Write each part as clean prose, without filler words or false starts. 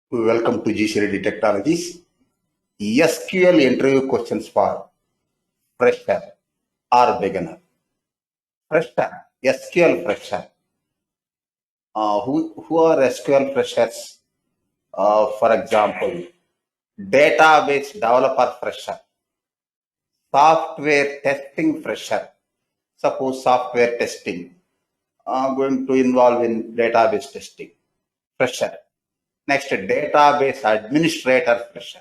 Welcome to Reddy Technologies. SQL interview questions for fresher or beginner. Fresher, SQL fresher. Who are SQL freshers? For example, database developer fresher, software testing fresher. Suppose software testing going to involve in database testing. Fresher. Next, database administrator fresher.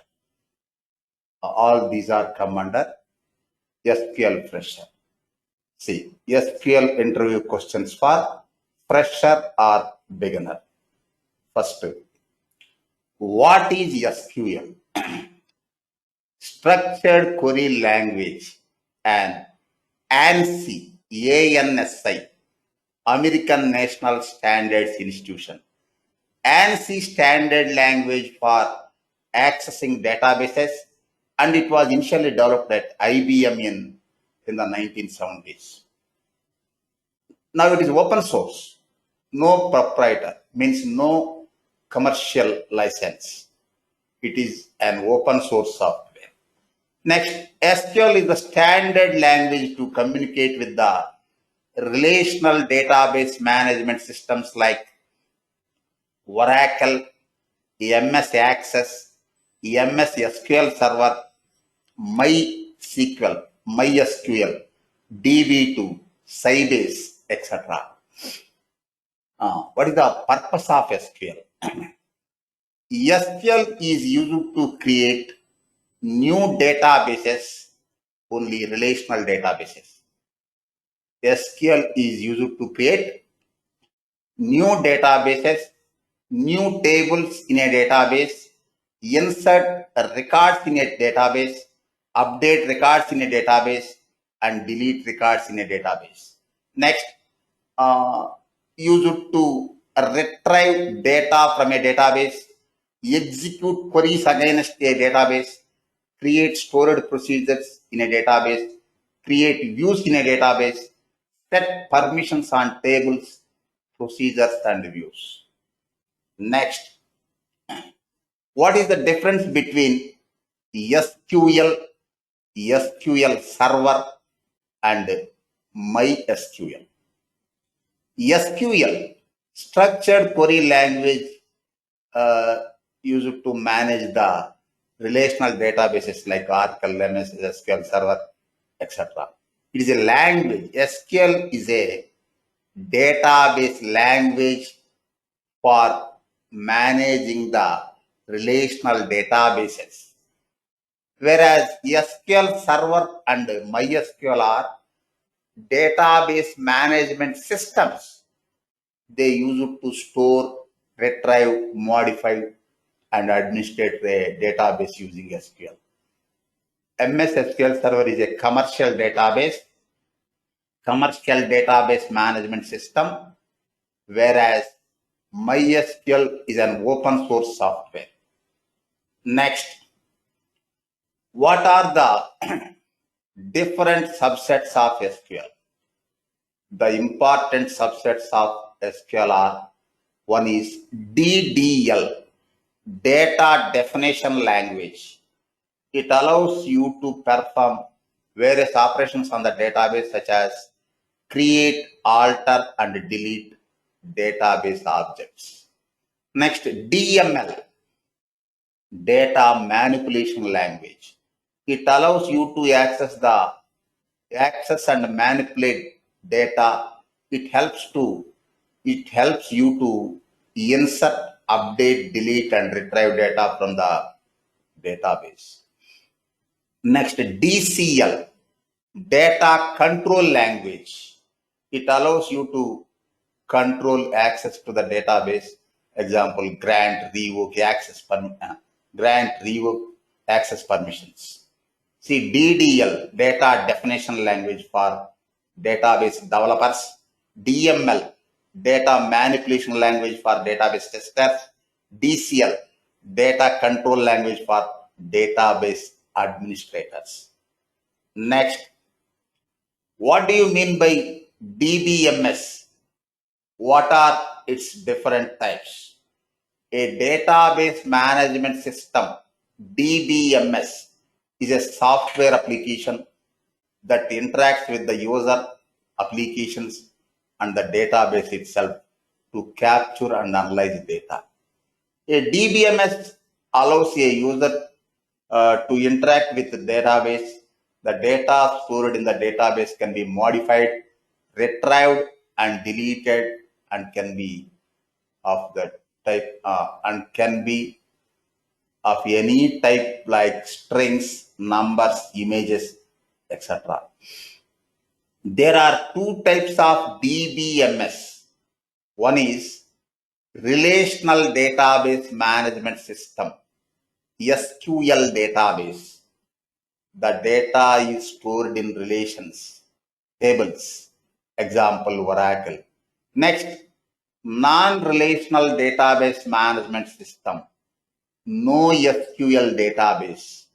All these are come under SQL fresher. See, SQL interview questions for fresher or beginner. First, what is SQL? Structured Query Language and ANSI, ANSI, American National Standards Institution. ANSI standard language for accessing databases, and it was initially developed at IBM in the 1970s. Now it is open source, no proprietor, means no commercial license. It is an open source software. Next, SQL is the standard language to communicate with the relational database management systems like Oracle, MS Access, MS SQL Server, MySQL, DB2, Sybase, etc. What is the purpose of SQL? SQL is used to create new databases, only relational databases. SQL is used to create new databases, new tables in a database, insert records in a database, update records in a database, and delete records in a database. Next, used to retrieve data from a database, execute queries against a database, create stored procedures in a database, create views in a database, set permissions on tables, procedures, and views. Next, what is the difference between SQL, SQL Server, and MySQL? SQL, structured query language used to manage the relational databases like Oracle, MS, SQL Server, etc. It is a language. SQL is a database language for managing the relational databases, whereas SQL Server and MySQL are database management systems. They use it to store, retrieve, modify, and administrate the database using SQL. MS SQL Server is a commercial database management system, whereas MySQL is an open source software. Next, what are the different subsets of SQL? The important subsets of SQL are: one is DDL, data definition language. It allows you to perform various operations on the database, such as create, alter, and delete database objects. Next, DML, data manipulation language. It allows you to access and manipulate data. It helps you to insert, update, delete, and retrieve data from the database. Next, DCL, data control language. It allows you to control access to the database. Example, grant, revoke access permissions. See, DDL, data definition language for database developers. DML, data manipulation language for database testers. DCL, data control language for database administrators. Next, what do you mean by DBMS? What are its different types? A database management system, DBMS, is a software application that interacts with the user applications and the database itself to capture and analyze data. A DBMS allows a user to interact with the database. The data stored in the database can be modified, retrieved, and deleted, and can be of the type and can be of any type like strings, numbers, images, etc. There are two types of DBMS. One is Relational Database Management System, SQL database. The data is stored in relations, tables, example Oracle. Next, non-relational database management system, no SQL database.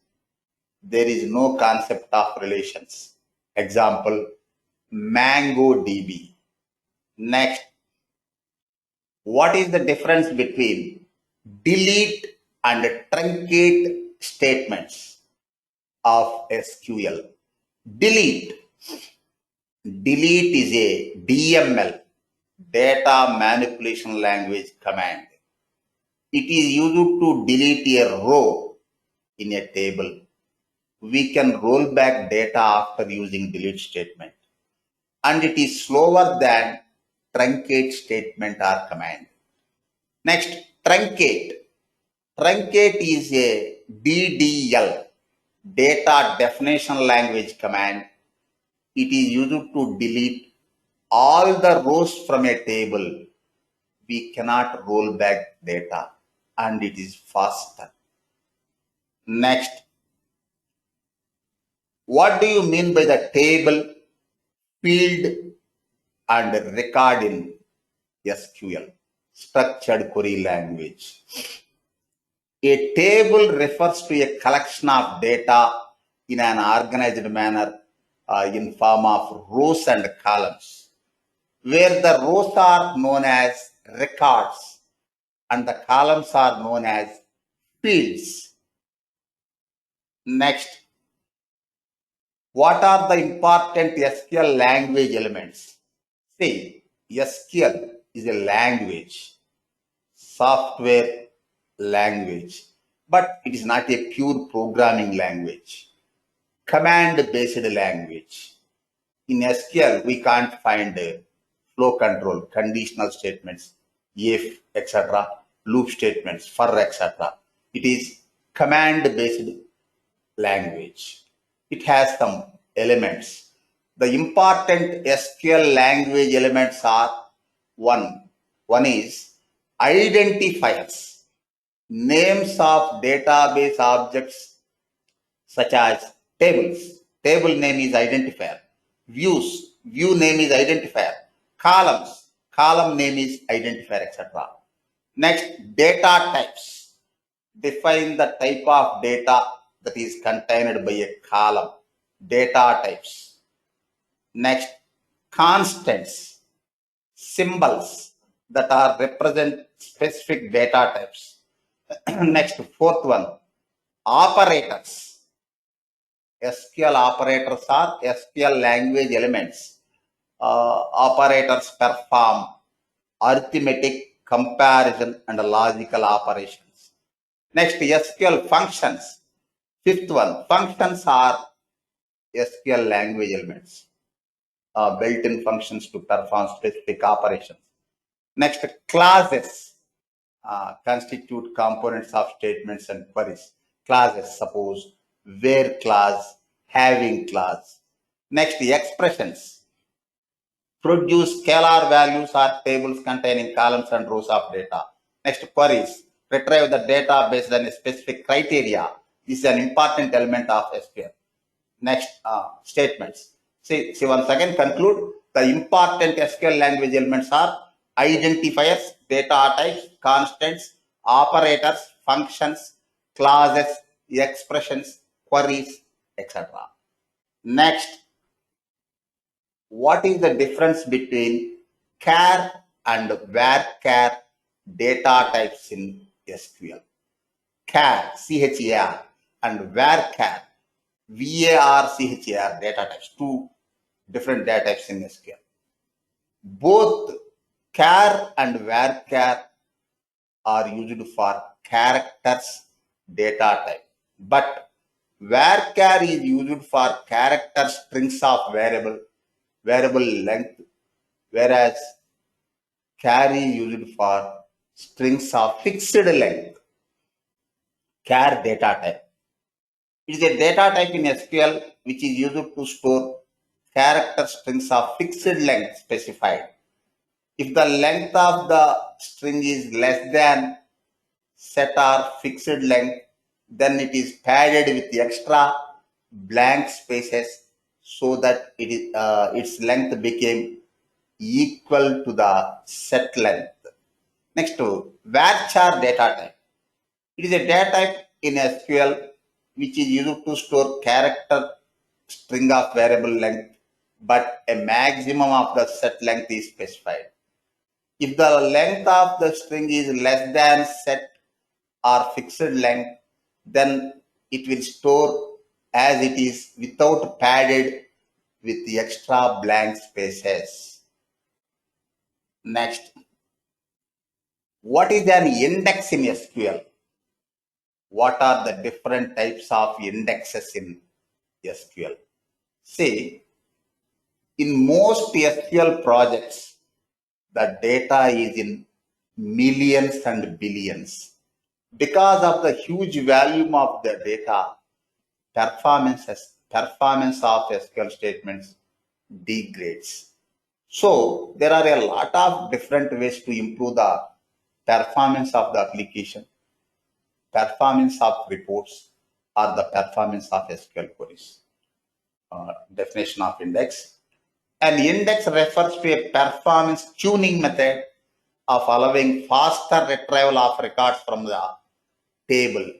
There is no concept of relations, example MongoDB. Next, what is the difference between delete and truncate statements of SQL? Delete is a DML, data manipulation language command. It is used to delete a row in a table. We can roll back data after using delete statement, and it is slower than truncate statement or command. Next, truncate. Truncate is a DDL, data definition language command. It is used to delete all the rows from a table. We cannot roll back data, and it is faster. Next, what do you mean by the table, field, and record in SQL, structured query language? A table refers to a collection of data in an organized manner in form of rows and columns, where the rows are known as records and the columns are known as fields. Next, what are the important SQL language elements? See, SQL is a language, software language, but it is not a pure programming language, command-based language. In SQL, we can't find flow control, conditional statements, if, etc., loop statements, for, etc. It is command-based language. It has some elements. The important SQL language elements are one is identifiers, names of database objects such as tables. Table name is identifier. Views, view name is identifier. Columns, column name is identifier, etc. Next, data types. Define the type of data that is contained by a column. Data types. Next, constants, symbols that are represent specific data types. Next, fourth one, operators. SQL operators are SQL language elements. Operators perform arithmetic, comparison, and logical operations. Next, SQL functions. Fifth one, functions are SQL language elements, built-in functions to perform specific operations. Next, clauses constitute components of statements and queries. Clauses, suppose, where clause, having clause. Next, expressions produce scalar values or tables containing columns and rows of data. Next, queries retrieve the data based on a specific criteria. This is an important element of SQL. Next, statements. See once again conclude. The important SQL language elements are identifiers, data types, constants, operators, functions, clauses, expressions, queries, etc. Next, what is the difference between CHAR and VARCHAR data types in SQL. CHAR, CHAR, and VARCHAR, VARCHAR data types, two different data types in SQL. Both CHAR and VARCHAR are used for characters data type, but VARCHAR is used for character strings of variable length, whereas CHAR is used for strings of fixed length. CHAR data type. It is a data type in SQL which is used to store character strings of fixed length specified. If the length of the string is less than set or fixed length, then it is padded with extra blank spaces so that its length became equal to the set length. Next, varchar data type. It is a data type in SQL which is used to store character string of variable length, but a maximum of the set length is specified. If the length of the string is less than set or fixed length, then it will store as it is without padded with the extra blank spaces. Next, what is an index in SQL? What are the different types of indexes in SQL? See, in most SQL projects, the data is in millions and billions. Because of the huge volume of the data, performance of SQL statements degrades. So there are a lot of different ways to improve the performance of the application, performance of reports, or the performance of SQL queries. Definition of index. An index refers to a performance tuning method of allowing faster retrieval of records from the table.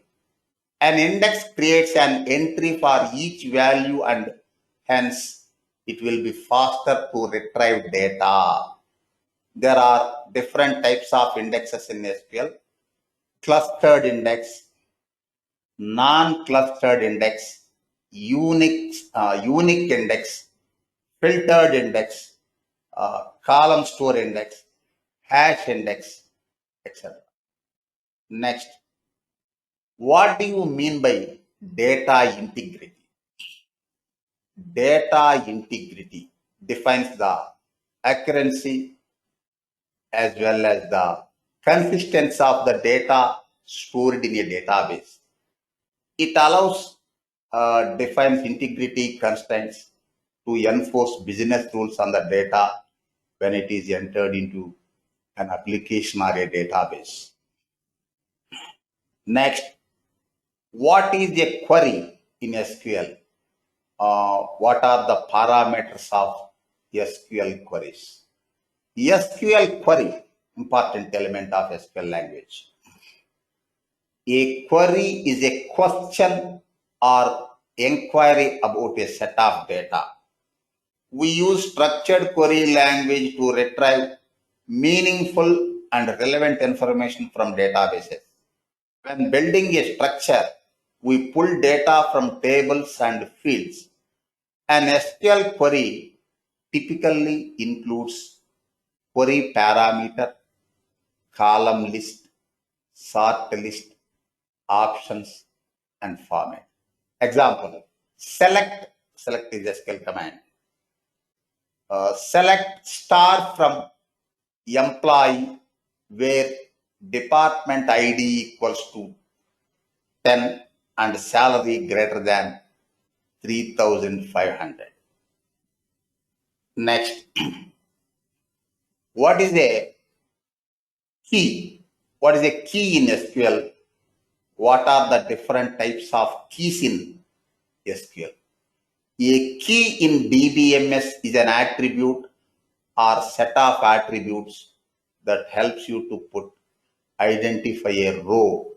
An index creates an entry for each value and hence it will be faster to retrieve data. There are different types of indexes in SQL. Clustered index, non-clustered index, unique index, filtered index, column store index, hash index, etc. Next, what do you mean by data integrity? Data integrity defines the accuracy as well as the consistency of the data stored in a database. It allows defines integrity constraints to enforce business rules on the data when it is entered into an application or a database. Next, what is a query in SQL? What are the parameters of SQL queries? SQL query, important element of SQL language. A query is a question or inquiry about a set of data. We use structured query language to retrieve meaningful and relevant information from databases. When building a structure, we pull data from tables and fields. An SQL query typically includes query parameter, column list, sort list, options, and format. Example, select is SQL command. Select star from employee where department ID equals to 10 and salary greater than 3,500. Next, what is a key? What is a key in SQL? What are the different types of keys in SQL? A key in DBMS is an attribute or set of attributes that helps you to identify a row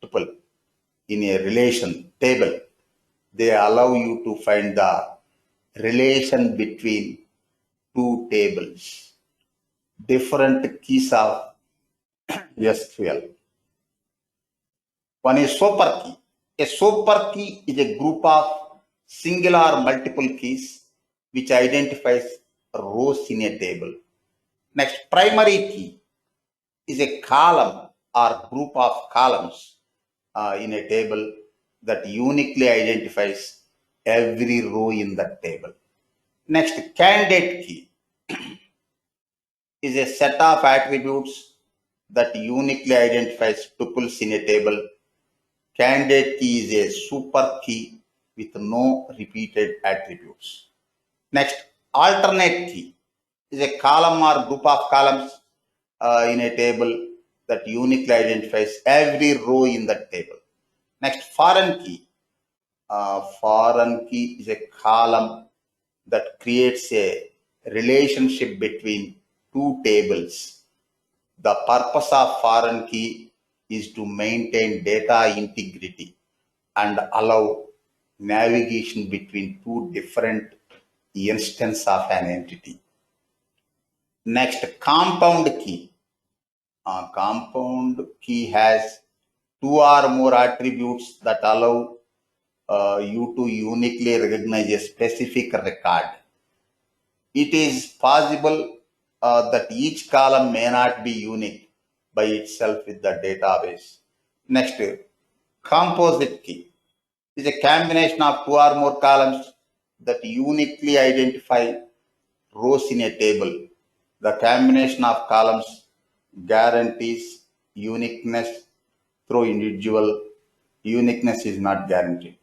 tuple in a relation table. They allow you to find the relation between two tables. Different keys of SQL. One is super key. A super key is a group of single or multiple keys which identifies rows in a table. Next, primary key is a column or group of columns in a table that uniquely identifies every row in that table. Next, candidate key is a set of attributes that uniquely identifies tuples in a table. Candidate key is a super key with no repeated attributes. Next, alternate key is a column or group of columns in a table that uniquely identifies every row in that table. Next, foreign key. Foreign key is a column that creates a relationship between two tables. The purpose of foreign key is to maintain data integrity and allow navigation between two different instances of an entity. Next, compound key. Compound key has two or more attributes that allow you to uniquely recognize a specific record. It is possible that each column may not be unique by itself with the database. Next, composite key is a combination of two or more columns that uniquely identify rows in a table. The combination of columns guarantees uniqueness through individual. Uniqueness is not guaranteed.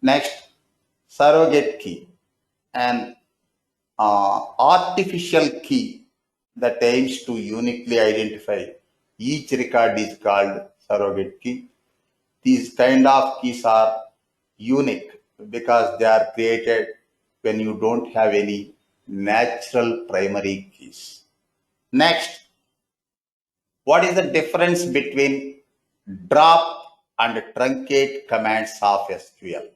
Next, surrogate key, an artificial key that aims to uniquely identify each record is called surrogate key. These kind of keys are unique because they are created when you don't have any natural primary keys. Next, what is the difference between drop and truncate commands of SQL?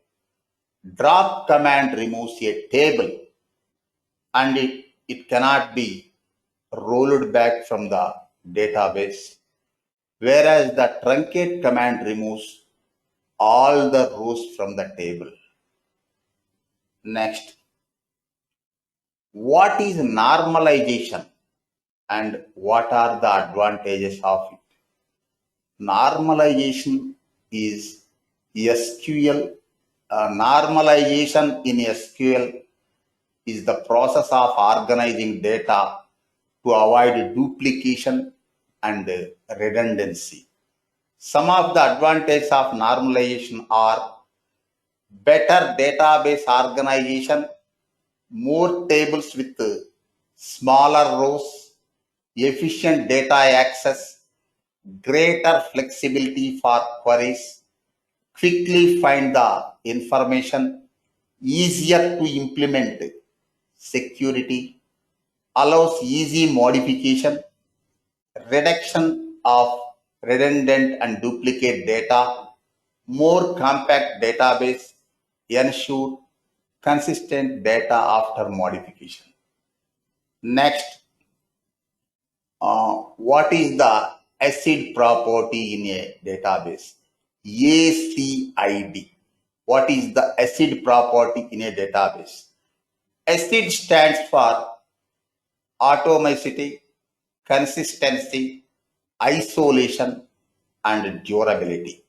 Drop command removes a table and it cannot be rolled back from the database, whereas the truncate command removes all the rows from the table. Next, what is normalization and what are the advantages of it? Normalization is SQL. Normalization in SQL is the process of organizing data to avoid duplication and redundancy. Some of the advantages of normalization are better database organization, more tables with smaller rows, efficient data access, greater flexibility for queries, quickly find the information, easier to implement security, allows easy modification, reduction of redundant and duplicate data, more compact database, ensure consistent data after modification. Next, what is the ACID property in a database? ACID. What is the ACID property in a database? ACID stands for atomicity, consistency, isolation, and durability.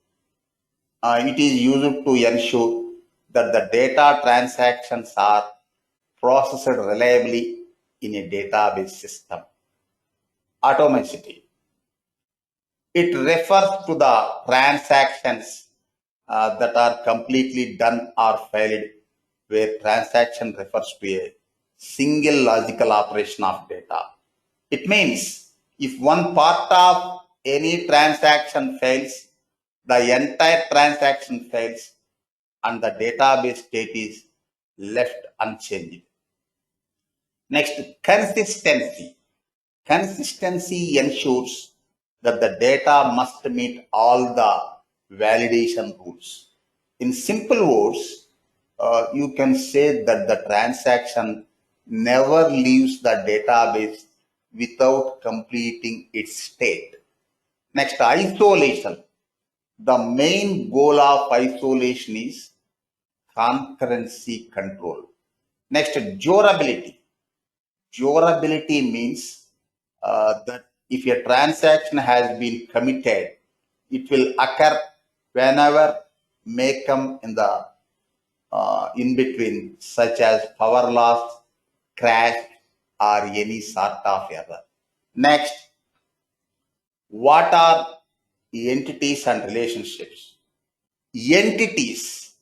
It is used to ensure that the data transactions are processed reliably in a database system. Atomicity. It refers to the transactions that are completely done or failed, where transaction refers to a single logical operation of data. It means if one part of any transaction fails, the entire transaction fails and the database state is left unchanged. Next, consistency. Consistency ensures that the data must meet all the validation rules. In simple words, you can say that the transaction never leaves the database without completing its state. Next, isolation. The main goal of isolation is concurrency control. Next, durability. Durability means that if a transaction has been committed, it will occur whenever may come in the in between, such as power loss, crash, or any sort of error. Next, what are entities and relationships? Entities,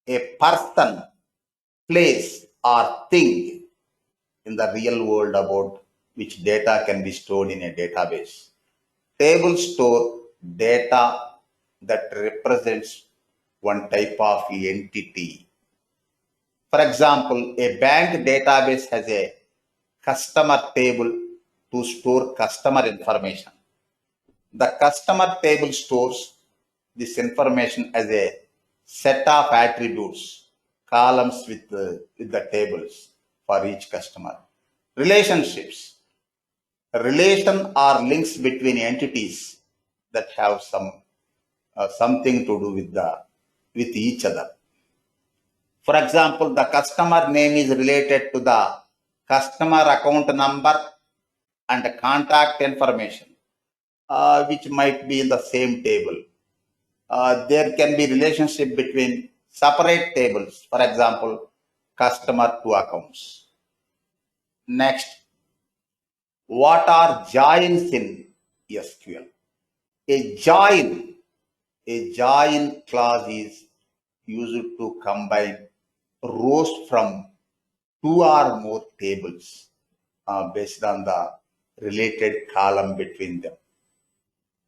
a person, place, or thing in the real world about which data can be stored in a database. Tables store data that represents one type of entity. For example, a bank database has a customer table to store customer information. The customer table stores this information as a set of attributes, columns with the tables for each customer. Relationships. Relation are links between entities that have something to do with each other. For example, the customer name is related to the customer account number and contact information, which might be in the same table. There can be relationship between separate tables, for example, customer to accounts. Next, what are joins in SQL? A join, a join clause is used to combine rows from two or more tables based on the related column between them.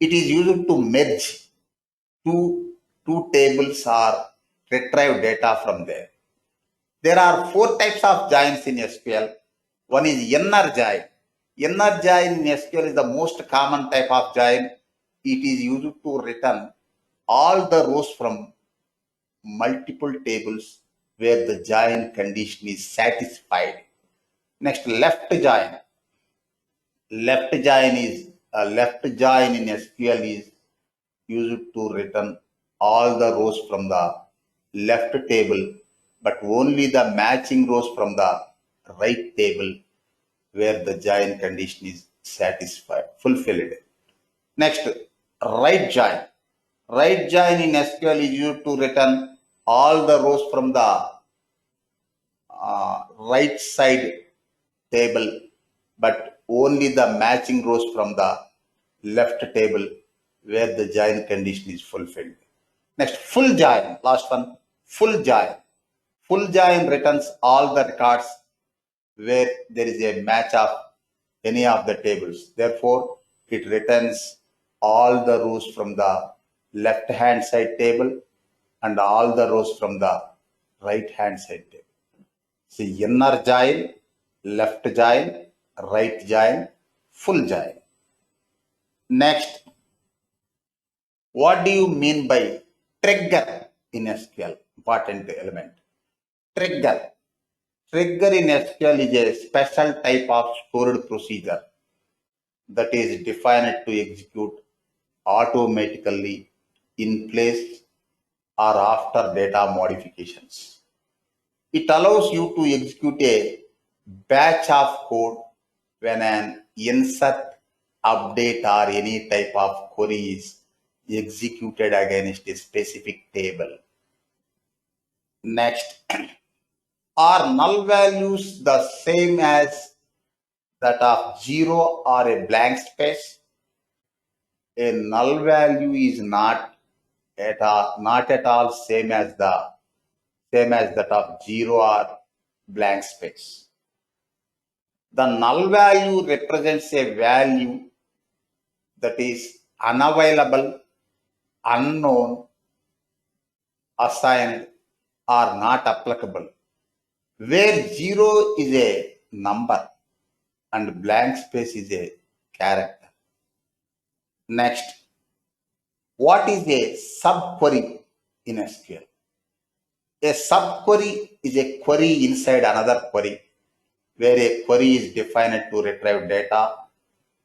It is used to merge two tables or retrieve data from there. There are four types of joins in SQL. One is inner join. Inner join in SQL is the most common type of join. It is used to return all the rows from multiple tables where the join condition is satisfied. Next, left join. Left join in SQL is used to return all the rows from the left table, but only the matching rows from the right table where the join condition is satisfied, fulfilled. Next, right join. Right join in SQL is used to return all the rows from the right side table, but only the matching rows from the left table where the join condition is fulfilled. Next, full join. Last one, full join. Full join returns all the records where there is a match of any of the tables. Therefore, it returns all the rows from the left hand side table and all the rows from the right hand side table. See, inner join, left join, right join, full join. Next, what do you mean by trigger in SQL? Important element. Trigger. Trigger in SQL is a special type of stored procedure that is defined to execute automatically in place or after data modifications. It allows you to execute a batch of code when an insert, update, or any type of query is executed against a specific table. Next, are null values the same as that of 0 or a blank space? A null value is not at all same as that of 0 or blank space. The null value represents a value that is unavailable, unknown, assigned, or not applicable, where 0 is a number and blank space is a character. Next, what is a subquery in SQL? A subquery is a query inside another query, where a query is defined to retrieve data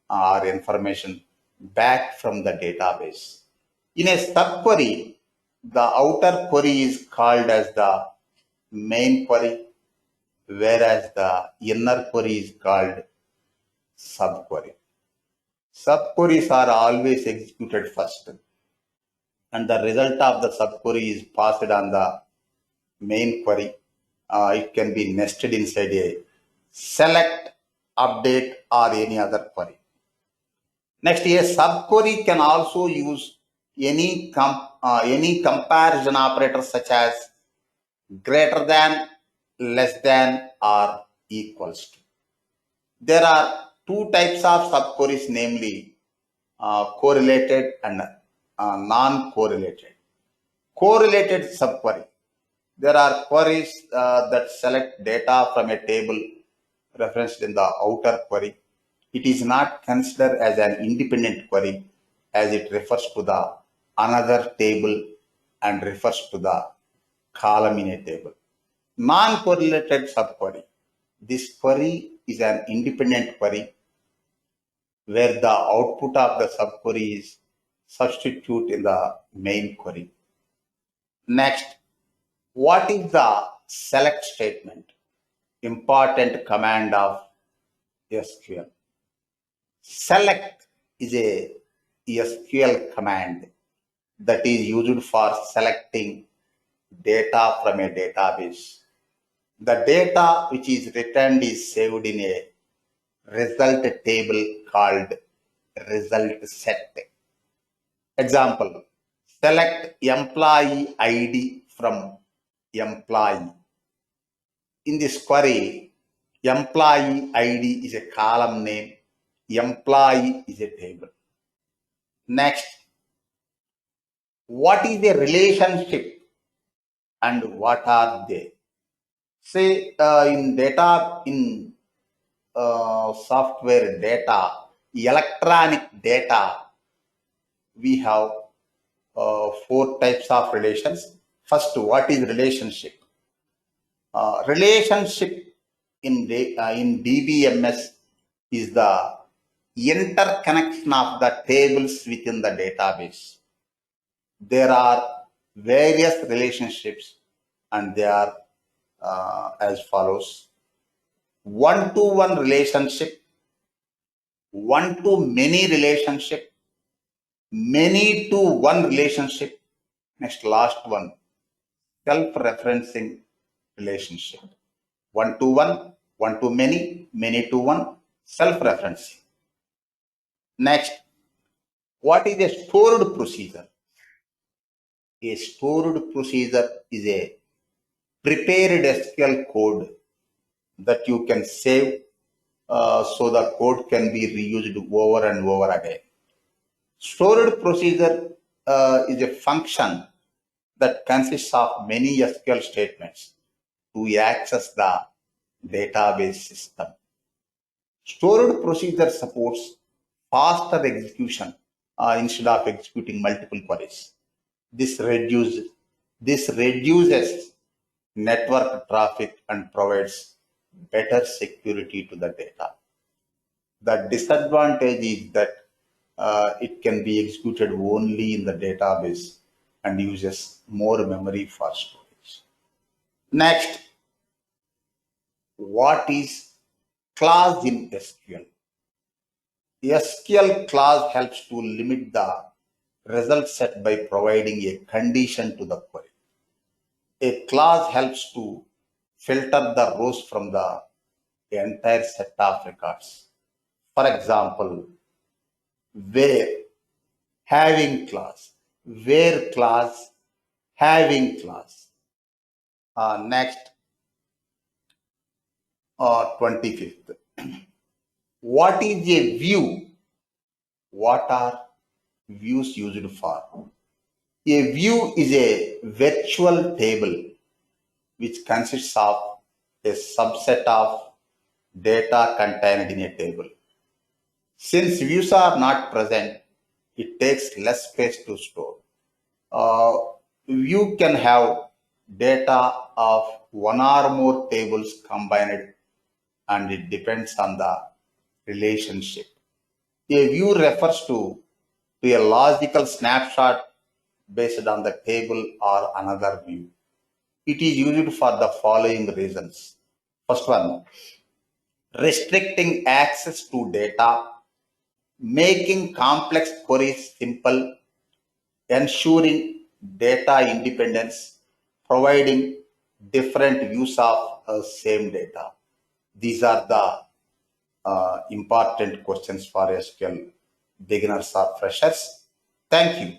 or information back from the database. In a subquery, the outer query is called as the main query, whereas the inner query is called subquery. Subqueries are always executed first, and the result of the subquery is passed on the main query. It can be nested inside a select, update, or any other query. Next, a subquery can also use any comparison operator such as greater than, less than, or equals to. There are two types of subqueries, namely correlated and non-correlated. Correlated subquery. There are queries that select data from a table referenced in the outer query. It is not considered as an independent query as it refers to the another table and refers to the column in a table. Non-correlated subquery. This query is an independent query where the output of the subquery is substitute in the main query. Next, what is the select statement? Important command of SQL. Select is a SQL command that is used for selecting data from a database. The data which is returned is saved in a result table called result set. Example, select employee ID from employee. In this query, employee ID is a column name, employee is a table. Next, what is a relationship and what are they? Say in software data, electronic data, we have four types of relations. First, what is relationship? Relationship in DBMS is the interconnection of the tables within the database. There are various relationships and they are as follows. One-to-one relationship, one-to-many relationship, many-to-one relationship. Next, last one, self-referencing relationship. One-to-one, one-to-many, many-to-one, self-referencing. Next, what is a stored procedure? A stored procedure is a prepared SQL code that you can save so the code can be reused over and over again. Stored procedure is a function that consists of many SQL statements to access the database system. Stored procedure supports faster execution instead of executing multiple queries. This reduces network traffic and provides better security to the data. The disadvantage is that it can be executed only in the database and uses more memory for storage. Next, what is clause in SQL? SQL clause helps to limit the result set by providing a condition to the query. A clause helps to filter the rows from the entire set of records. For example, where, having clause, where clause, having clause. Next, 25th. What is a view? What are views used for? A view is a virtual table which consists of a subset of data contained in a table. Since views are not present, it takes less space to store. View can have data of one or more tables combined and it depends on the relationship. A view refers to a logical snapshot based on the table or another view. It is used for the following reasons. First one, restricting access to data, making complex queries simple, ensuring data independence, providing different views of same data. These are the important questions for SQL beginners or freshers. Thank you.